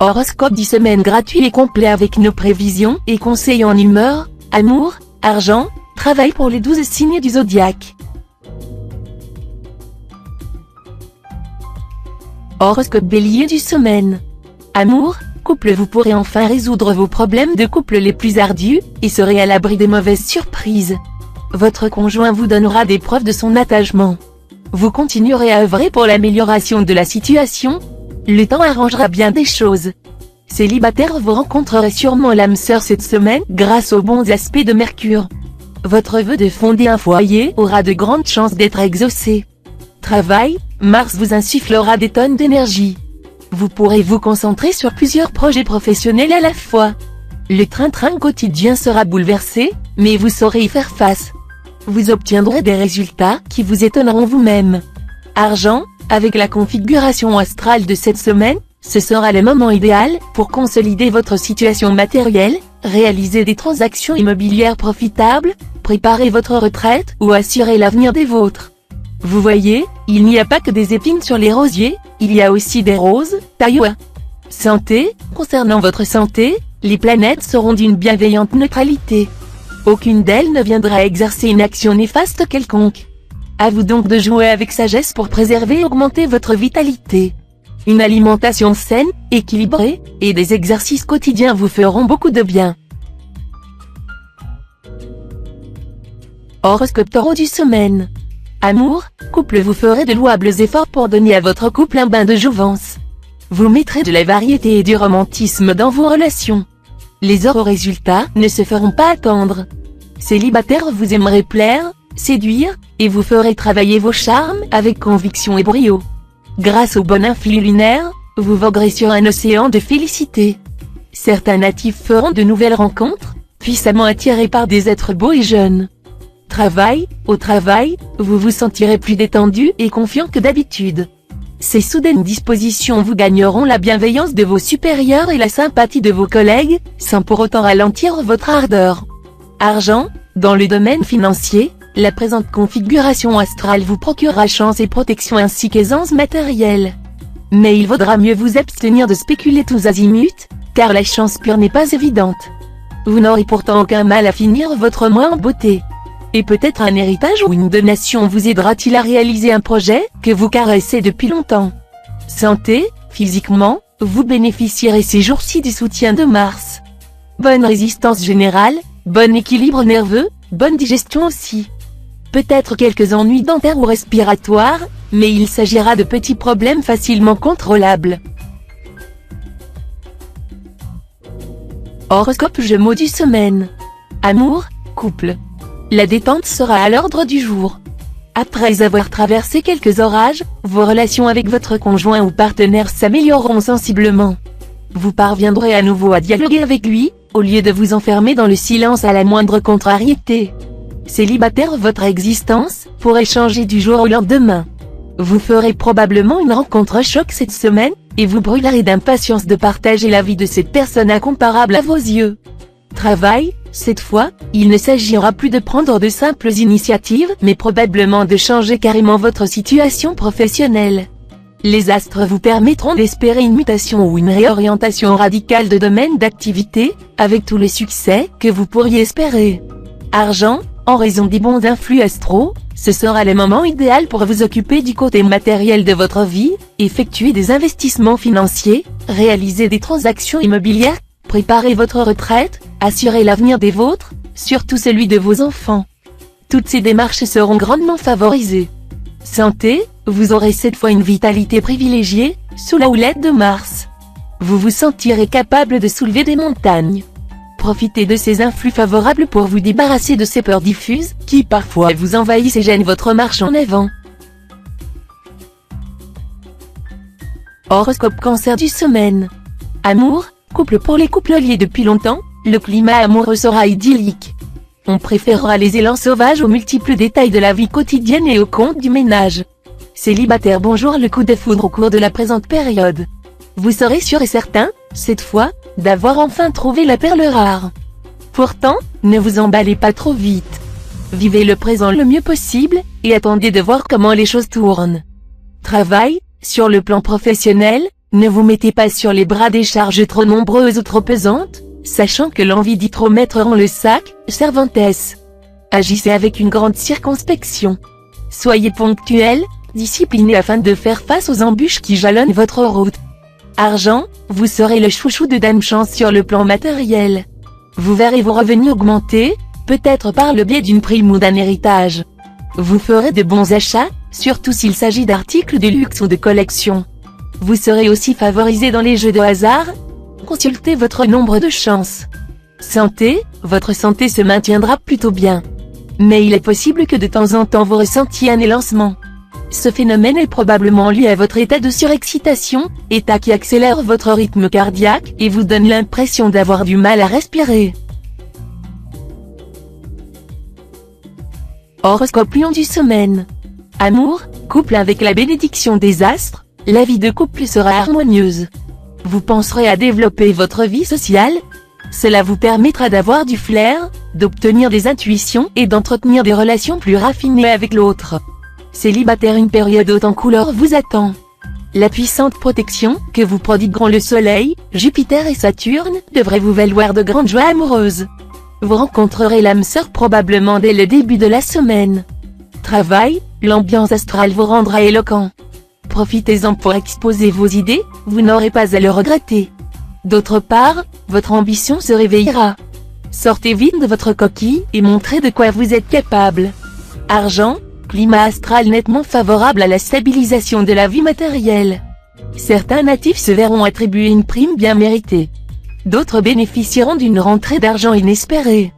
Horoscope 10 semaines gratuit et complet avec nos prévisions et conseils en humeur, amour, argent, travail pour les 12 signes du zodiaque. Horoscope Bélier du semaine. Amour, couple, vous pourrez enfin résoudre vos problèmes de couple les plus ardus, et serez à l'abri des mauvaises surprises. Votre conjoint vous donnera des preuves de son attachement. Vous continuerez à œuvrer pour l'amélioration de la situation. Le temps arrangera bien des choses. Célibataire, vous rencontrerez sûrement l'âme sœur cette semaine grâce aux bons aspects de Mercure. Votre vœu de fonder un foyer aura de grandes chances d'être exaucé. Travail, Mars vous insufflera des tonnes d'énergie. Vous pourrez vous concentrer sur plusieurs projets professionnels à la fois. Le train-train quotidien sera bouleversé, mais vous saurez y faire face. Vous obtiendrez des résultats qui vous étonneront vous-même. Argent, avec la configuration astrale de cette semaine, ce sera le moment idéal pour consolider votre situation matérielle, réaliser des transactions immobilières profitables, préparer votre retraite ou assurer l'avenir des vôtres. Vous voyez, il n'y a pas que des épines sur les rosiers, il y a aussi des roses, taillois. Santé, concernant votre santé, les planètes seront d'une bienveillante neutralité. Aucune d'elles ne viendra exercer une action néfaste quelconque. À vous donc de jouer avec sagesse pour préserver et augmenter votre vitalité. Une alimentation saine, équilibrée, et des exercices quotidiens vous feront beaucoup de bien. Horoscope Taureau du semaine. Amour, couple, vous ferez de louables efforts pour donner à votre couple un bain de jouvence. Vous mettrez de la variété et du romantisme dans vos relations. Les heureux résultats ne se feront pas attendre. Célibataire, vous aimerez plaire, séduire, et vous ferez travailler vos charmes avec conviction et brio. Grâce au bon influx lunaire, vous voguerez sur un océan de félicité. Certains natifs feront de nouvelles rencontres, puissamment attirés par des êtres beaux et jeunes. Travail, au travail, vous vous sentirez plus détendu et confiant que d'habitude. Ces soudaines dispositions vous gagneront la bienveillance de vos supérieurs et la sympathie de vos collègues, sans pour autant ralentir votre ardeur. Argent, dans le domaine financier, la présente configuration astrale vous procurera chance et protection ainsi qu'aisance matérielle. Mais il vaudra mieux vous abstenir de spéculer tous azimuts, car la chance pure n'est pas évidente. Vous n'aurez pourtant aucun mal à finir votre mois en beauté. Et peut-être un héritage ou une donation vous aidera-t-il à réaliser un projet que vous caressez depuis longtemps. Santé, physiquement, vous bénéficierez ces jours-ci du soutien de Mars. Bonne résistance générale, bon équilibre nerveux, bonne digestion aussi. Peut-être quelques ennuis dentaires ou respiratoires, mais il s'agira de petits problèmes facilement contrôlables. Horoscope Gémeaux du semaine. Amour, couple. La détente sera à l'ordre du jour. Après avoir traversé quelques orages, vos relations avec votre conjoint ou partenaire s'amélioreront sensiblement. Vous parviendrez à nouveau à dialoguer avec lui, au lieu de vous enfermer dans le silence à la moindre contrariété. Célibataire, votre existence pourrait changer du jour au lendemain. Vous ferez probablement une rencontre choc cette semaine, et vous brûlerez d'impatience de partager la vie de cette personne incomparable à vos yeux. Travail, cette fois, il ne s'agira plus de prendre de simples initiatives, mais probablement de changer carrément votre situation professionnelle. Les astres vous permettront d'espérer une mutation ou une réorientation radicale de domaine d'activité, avec tout le succès que vous pourriez espérer. Argent, en raison des bons influx astraux, ce sera le moment idéal pour vous occuper du côté matériel de votre vie, effectuer des investissements financiers, réaliser des transactions immobilières, préparer votre retraite, assurer l'avenir des vôtres, surtout celui de vos enfants. Toutes ces démarches seront grandement favorisées. Santé, vous aurez cette fois une vitalité privilégiée, sous la houlette de Mars. Vous vous sentirez capable de soulever des montagnes. Profitez de ces influx favorables pour vous débarrasser de ces peurs diffuses, qui parfois vous envahissent et gênent votre marche en avant. Horoscope Cancer du semaine. Amour, couple, pour les couples liés depuis longtemps, le climat amoureux sera idyllique. On préférera les élans sauvages aux multiples détails de la vie quotidienne et aux contes du ménage. Célibataire, bonjour, le coup de foudre au cours de la présente période. Vous serez sûr et certain, cette fois, d'avoir enfin trouvé la perle rare. Pourtant, ne vous emballez pas trop vite. Vivez le présent le mieux possible, et attendez de voir comment les choses tournent. Travail, sur le plan professionnel, Ne vous mettez pas sur les bras des charges trop nombreuses ou trop pesantes, sachant que l'envie d'y trop mettre rend le sac, Cervantes. Agissez avec une grande circonspection. Soyez ponctuel, discipliné afin de faire face aux embûches qui jalonnent votre route. Argent, vous serez le chouchou de Dame Chance sur le plan matériel. Vous verrez vos revenus augmenter, peut-être par le biais d'une prime ou d'un héritage. Vous ferez de bons achats, surtout s'il s'agit d'articles de luxe ou de collection. Vous serez aussi favorisé dans les jeux de hasard. Consultez votre nombre de chances. Santé, votre santé se maintiendra plutôt bien. Mais il est possible que de temps en temps vous ressentiez un élancement. Ce phénomène est probablement lié à votre état de surexcitation, état qui accélère votre rythme cardiaque et vous donne l'impression d'avoir du mal à respirer. Horoscope Lion du semaine. Amour, couple avec la bénédiction des astres, la vie de couple sera harmonieuse. Vous penserez à développer votre vie sociale. Cela vous permettra d'avoir du flair, d'obtenir des intuitions et d'entretenir des relations plus raffinées avec l'autre. Célibataire, une période haute en couleurs vous attend. La puissante protection que vous prodigueront le Soleil, Jupiter et Saturne devrait vous valoir de grandes joies amoureuses. Vous rencontrerez l'âme sœur probablement dès le début de la semaine. Travail, l'ambiance astrale vous rendra éloquent. Profitez-en pour exposer vos idées, vous n'aurez pas à le regretter. D'autre part, votre ambition se réveillera. Sortez vite de votre coquille et montrez de quoi vous êtes capable. Argent, climat astral nettement favorable à la stabilisation de la vie matérielle. Certains natifs se verront attribuer une prime bien méritée. D'autres bénéficieront d'une rentrée d'argent inespérée.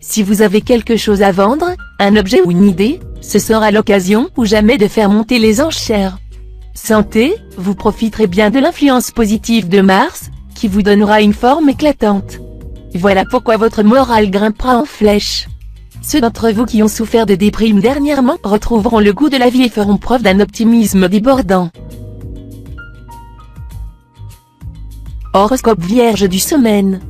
Si vous avez quelque chose à vendre, un objet ou une idée, ce sera l'occasion ou jamais de faire monter les enchères. Santé, vous profiterez bien de l'influence positive de Mars, qui vous donnera une forme éclatante. Voilà pourquoi votre morale grimpera en flèche. Ceux d'entre vous qui ont souffert de déprime dernièrement retrouveront le goût de la vie et feront preuve d'un optimisme débordant. Horoscope Vierge du semaine.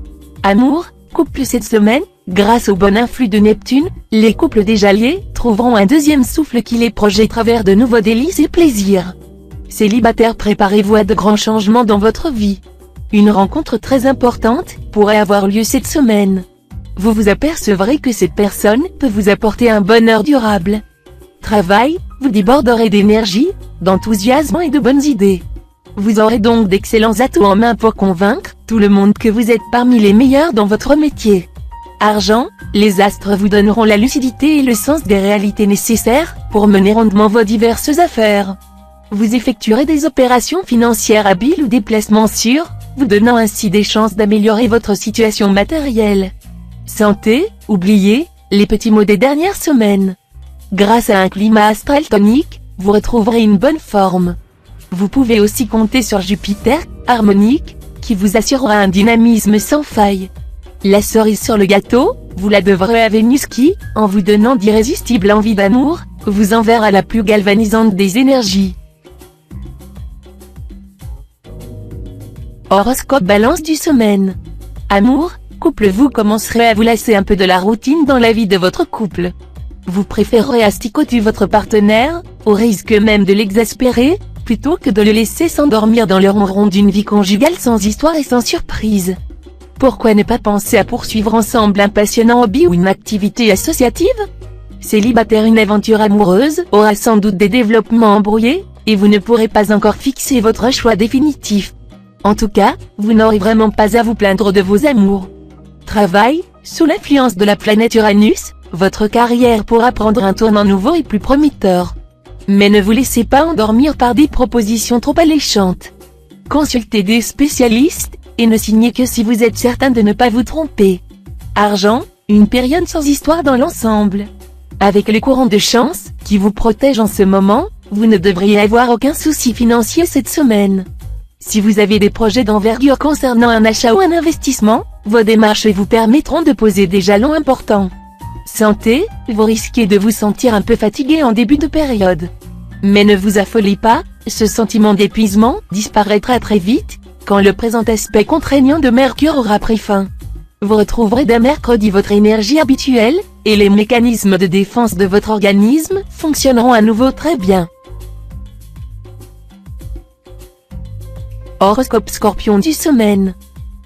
Amour, couple cette semaine, grâce au bon influx de Neptune, les couples déjà liés trouveront un deuxième souffle qui les projette à travers de nouveaux délices et plaisirs. Célibataires, préparez-vous à de grands changements dans votre vie. Une rencontre très importante pourrait avoir lieu cette semaine. Vous vous apercevrez que cette personne peut vous apporter un bonheur durable. Travail, vous déborderez d'énergie, d'enthousiasme et de bonnes idées. Vous aurez donc d'excellents atouts en main pour convaincre tout le monde que vous êtes parmi les meilleurs dans votre métier. Argent, les astres vous donneront la lucidité et le sens des réalités nécessaires pour mener rondement vos diverses affaires. Vous effectuerez des opérations financières habiles ou des placements sûrs, vous donnant ainsi des chances d'améliorer votre situation matérielle. Santé, oubliez les petits maux des dernières semaines. Grâce à un climat astral tonique, vous retrouverez une bonne forme. Vous pouvez aussi compter sur Jupiter, harmonique, qui vous assurera un dynamisme sans faille. La cerise sur le gâteau, vous la devrez à Vénus qui, en vous donnant d'irrésistibles envies d'amour, vous enverra la plus galvanisante des énergies. Horoscope Balance du semaine. Amour, couple, vous commencerez à vous lasser un peu de la routine dans la vie de votre couple. Vous préférerez asticoter votre partenaire, au risque même de l'exaspérer, plutôt que de le laisser s'endormir dans le ronron d'une vie conjugale sans histoire et sans surprise. Pourquoi ne pas penser à poursuivre ensemble un passionnant hobby ou une activité associative? Célibataire, une aventure amoureuse aura sans doute des développements embrouillés, et vous ne pourrez pas encore fixer votre choix définitif. En tout cas, vous n'aurez vraiment pas à vous plaindre de vos amours. Travail, sous l'influence de la planète Uranus, votre carrière pourra prendre un tournant nouveau et plus prometteur. Mais ne vous laissez pas endormir par des propositions trop alléchantes. Consultez des spécialistes, et ne signez que si vous êtes certain de ne pas vous tromper. Argent, une période sans histoire dans l'ensemble. Avec les courants de chance, qui vous protègent en ce moment, vous ne devriez avoir aucun souci financier cette semaine. Si vous avez des projets d'envergure concernant un achat ou un investissement, vos démarches vous permettront de poser des jalons importants. Santé, vous risquez de vous sentir un peu fatigué en début de période. Mais ne vous affolez pas, ce sentiment d'épuisement disparaîtra très vite, quand le présent aspect contraignant de Mercure aura pris fin. Vous retrouverez dès mercredi votre énergie habituelle, et les mécanismes de défense de votre organisme fonctionneront à nouveau très bien. Horoscope Scorpion du semaine.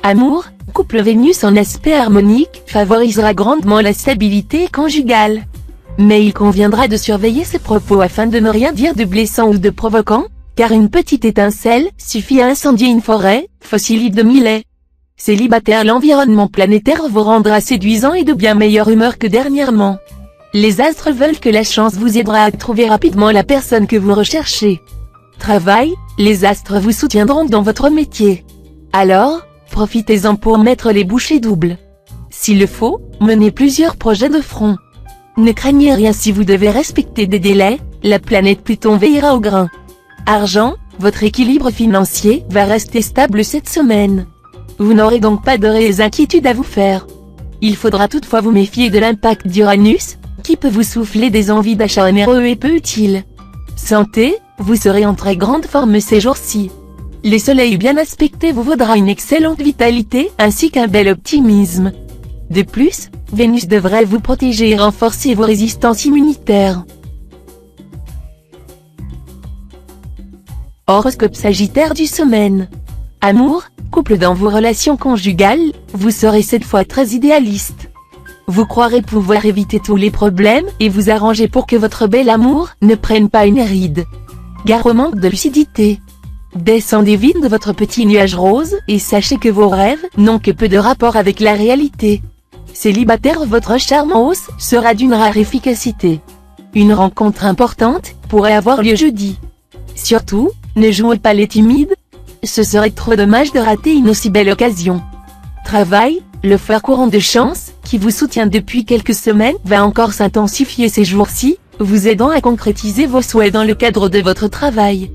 Amour, couple Vénus en aspect harmonique favorisera grandement la stabilité conjugale. Mais il conviendra de surveiller ses propos afin de ne rien dire de blessant ou de provoquant, car une petite étincelle suffit à incendier une forêt, fossile de millet. Célibataire, l'environnement planétaire vous rendra séduisant et de bien meilleure humeur que dernièrement. Les astres veulent que la chance vous aidera à trouver rapidement la personne que vous recherchez. Travail, les astres vous soutiendront dans votre métier. Alors, profitez-en pour mettre les bouchées doubles. S'il le faut, menez plusieurs projets de front. Ne craignez rien si vous devez respecter des délais, la planète Pluton veillera au grain. Argent, votre équilibre financier va rester stable cette semaine. Vous n'aurez donc pas de réelles inquiétudes à vous faire. Il faudra toutefois vous méfier de l'impact d'Uranus, qui peut vous souffler des envies d'achat onéreux et peu utiles. Santé, vous serez en très grande forme ces jours-ci. Le soleil bien aspecté vous vaudra une excellente vitalité ainsi qu'un bel optimisme. De plus, Vénus devrait vous protéger et renforcer vos résistances immunitaires. Horoscope Sagittaire du semaine. Amour, couple, dans vos relations conjugales, vous serez cette fois très idéaliste. Vous croirez pouvoir éviter tous les problèmes et vous arranger pour que votre bel amour ne prenne pas une ride. Gare au manque de lucidité. Descendez vite de votre petit nuage rose et sachez que vos rêves n'ont que peu de rapport avec la réalité. Célibataire, votre charme en hausse sera d'une rare efficacité. Une rencontre importante pourrait avoir lieu jeudi. Surtout, ne jouez pas les timides. Ce serait trop dommage de rater une aussi belle occasion. Travail, le fer courant de chance, qui vous soutient depuis quelques semaines, va encore s'intensifier ces jours-ci, vous aidant à concrétiser vos souhaits dans le cadre de votre travail.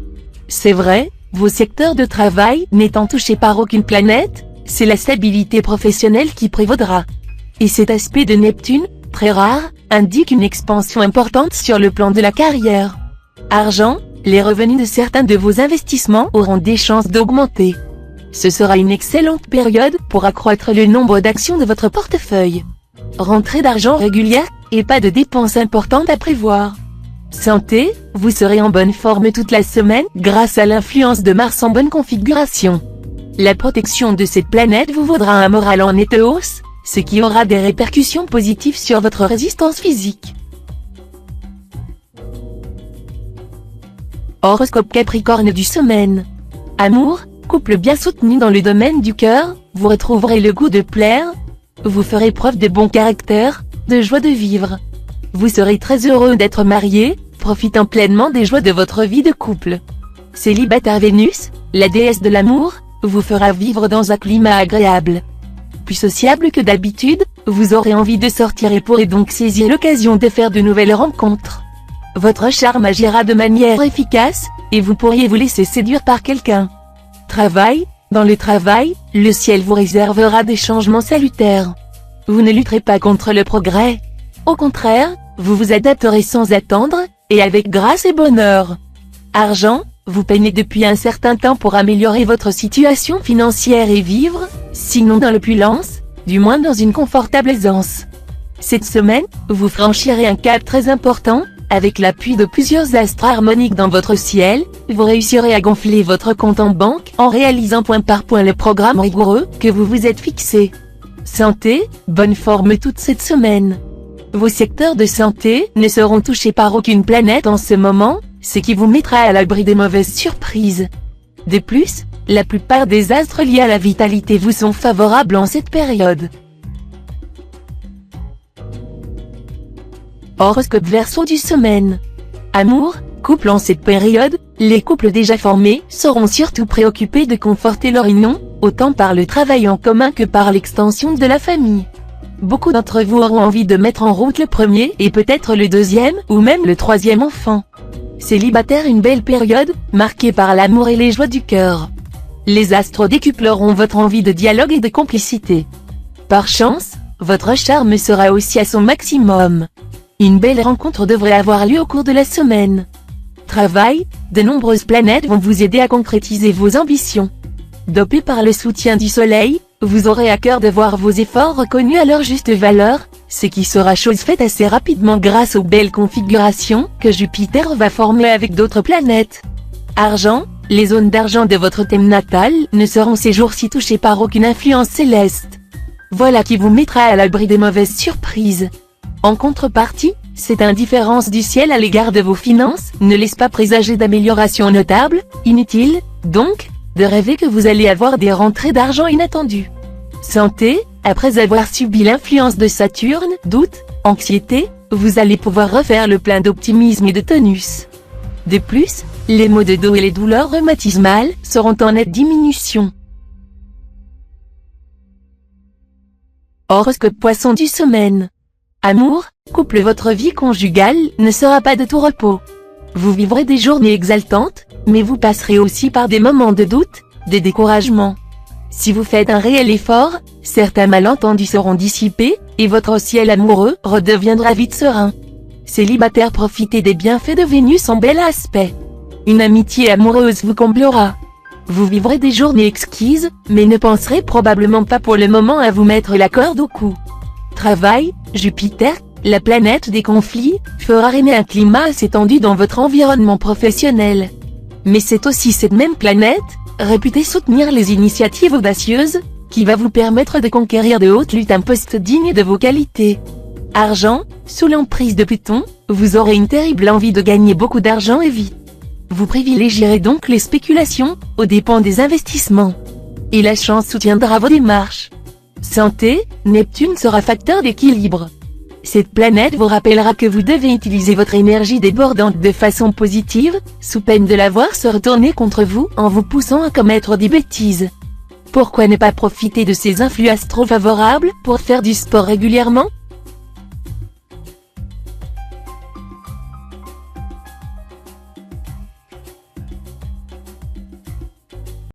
C'est vrai, vos secteurs de travail n'étant touchés par aucune planète, c'est la stabilité professionnelle qui prévaudra. Et cet aspect de Neptune, très rare, indique une expansion importante sur le plan de la carrière. Argent, les revenus de certains de vos investissements auront des chances d'augmenter. Ce sera une excellente période pour accroître le nombre d'actions de votre portefeuille. Rentrée d'argent régulière, et pas de dépenses importantes à prévoir. Santé, vous serez en bonne forme toute la semaine grâce à l'influence de Mars en bonne configuration. La protection de cette planète vous vaudra un moral en nette hausse, ce qui aura des répercussions positives sur votre résistance physique. Horoscope Capricorne du semaine. Amour, couple bien soutenu dans le domaine du cœur, vous retrouverez le goût de plaire. Vous ferez preuve de bon caractère, de joie de vivre. Vous serez très heureux d'être marié, profitant pleinement des joies de votre vie de couple. Célibataire, Vénus, la déesse de l'amour, vous fera vivre dans un climat agréable. Plus sociable que d'habitude, vous aurez envie de sortir et pourrez donc saisir l'occasion de faire de nouvelles rencontres. Votre charme agira de manière efficace, et vous pourriez vous laisser séduire par quelqu'un. Travail, dans le travail, le ciel vous réservera des changements salutaires. Vous ne lutterez pas contre le progrès. Au contraire, vous vous adapterez sans attendre, et avec grâce et bonheur. Argent, vous peinez depuis un certain temps pour améliorer votre situation financière et vivre, sinon dans l'opulence, du moins dans une confortable aisance. Cette semaine, vous franchirez un cap très important, avec l'appui de plusieurs astres harmoniques dans votre ciel, vous réussirez à gonfler votre compte en banque en réalisant point par point le programme rigoureux que vous vous êtes fixé. Santé, bonne forme toute cette semaine. Vos secteurs de santé ne seront touchés par aucune planète en ce moment, ce qui vous mettra à l'abri des mauvaises surprises. De plus, la plupart des astres liés à la vitalité vous sont favorables en cette période. Horoscope Verseau du semaine. Amour, couple, en cette période, les couples déjà formés seront surtout préoccupés de conforter leur union, autant par le travail en commun que par l'extension de la famille. Beaucoup d'entre vous auront envie de mettre en route le premier et peut-être le deuxième ou même le troisième enfant. Célibataire, une belle période, marquée par l'amour et les joies du cœur. Les astres décupleront votre envie de dialogue et de complicité. Par chance, votre charme sera aussi à son maximum. Une belle rencontre devrait avoir lieu au cours de la semaine. Travail, de nombreuses planètes vont vous aider à concrétiser vos ambitions. Dopé par le soutien du soleil, vous aurez à cœur de voir vos efforts reconnus à leur juste valeur, ce qui sera chose faite assez rapidement grâce aux belles configurations que Jupiter va former avec d'autres planètes. Argent, Les zones d'argent de votre thème natal ne seront ces jours-ci touchées par aucune influence céleste. Voilà qui vous mettra à l'abri des mauvaises surprises. En contrepartie, cette indifférence du ciel à l'égard de vos finances ne laisse pas présager d'amélioration notable. Inutile, donc, de rêver que vous allez avoir des rentrées d'argent inattendues. Santé, après avoir subi l'influence de Saturne, doute, anxiété, vous allez pouvoir refaire le plein d'optimisme et de tonus. De plus, les maux de dos et les douleurs rhumatismales seront en nette diminution. Horoscope Poisson du semaine. Amour, couple, votre vie conjugale ne sera pas de tout repos. Vous vivrez des journées exaltantes, mais vous passerez aussi par des moments de doute, de découragement. Si vous faites un réel effort, certains malentendus seront dissipés, et votre ciel amoureux redeviendra vite serein. Célibataire, profitez des bienfaits de Vénus en bel aspect. Une amitié amoureuse vous comblera. Vous vivrez des journées exquises, mais ne penserez probablement pas pour le moment à vous mettre la corde au cou. Travail, Jupiter, la planète des conflits, fera régner un climat assez tendu dans votre environnement professionnel. Mais c'est aussi cette même planète, réputée soutenir les initiatives audacieuses, qui va vous permettre de conquérir de haute lutte un poste digne de vos qualités. Argent, sous l'emprise de Pluton, vous aurez une terrible envie de gagner beaucoup d'argent et vite. Vous privilégierez donc les spéculations, aux dépens des investissements. Et la chance soutiendra vos démarches. Santé, Neptune sera facteur d'équilibre. Cette planète vous rappellera que vous devez utiliser votre énergie débordante de façon positive, sous peine de la voir se retourner contre vous en vous poussant à commettre des bêtises. Pourquoi ne pas profiter de ces influx astro favorables pour faire du sport régulièrement?